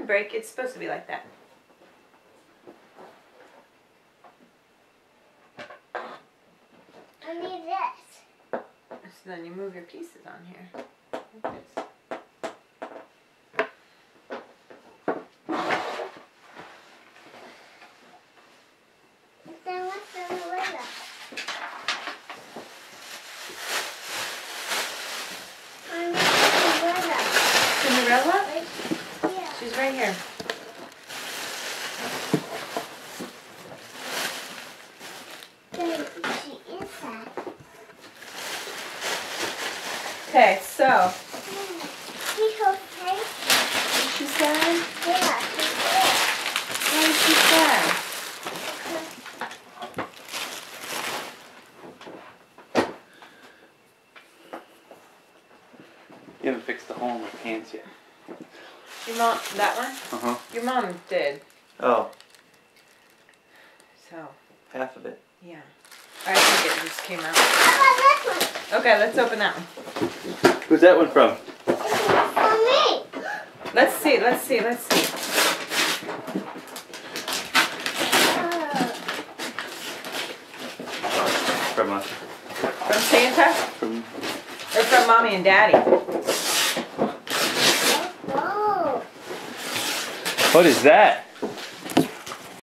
doesn't break. It's supposed to be like that. I need this. So then you move your pieces on here. Like this. Then what's Cinderella? I need Cinderella. Cinderella? Right here. She's right here. Then she is that. Okay, so. She's okay. Is she sad? Yeah, she's good. Why is she sad? You haven't fixed the hole in my pants yet. Your mom, that one? Uh-huh. Your mom did. Oh, So, half of it. yeah. I think it just came out. How about this one? Okay, let's open that one. Who's that one from? It's for me. Let's see, let's see, let's see. From us. From Santa? From. Or from Mommy and Daddy? Whoa. What is that?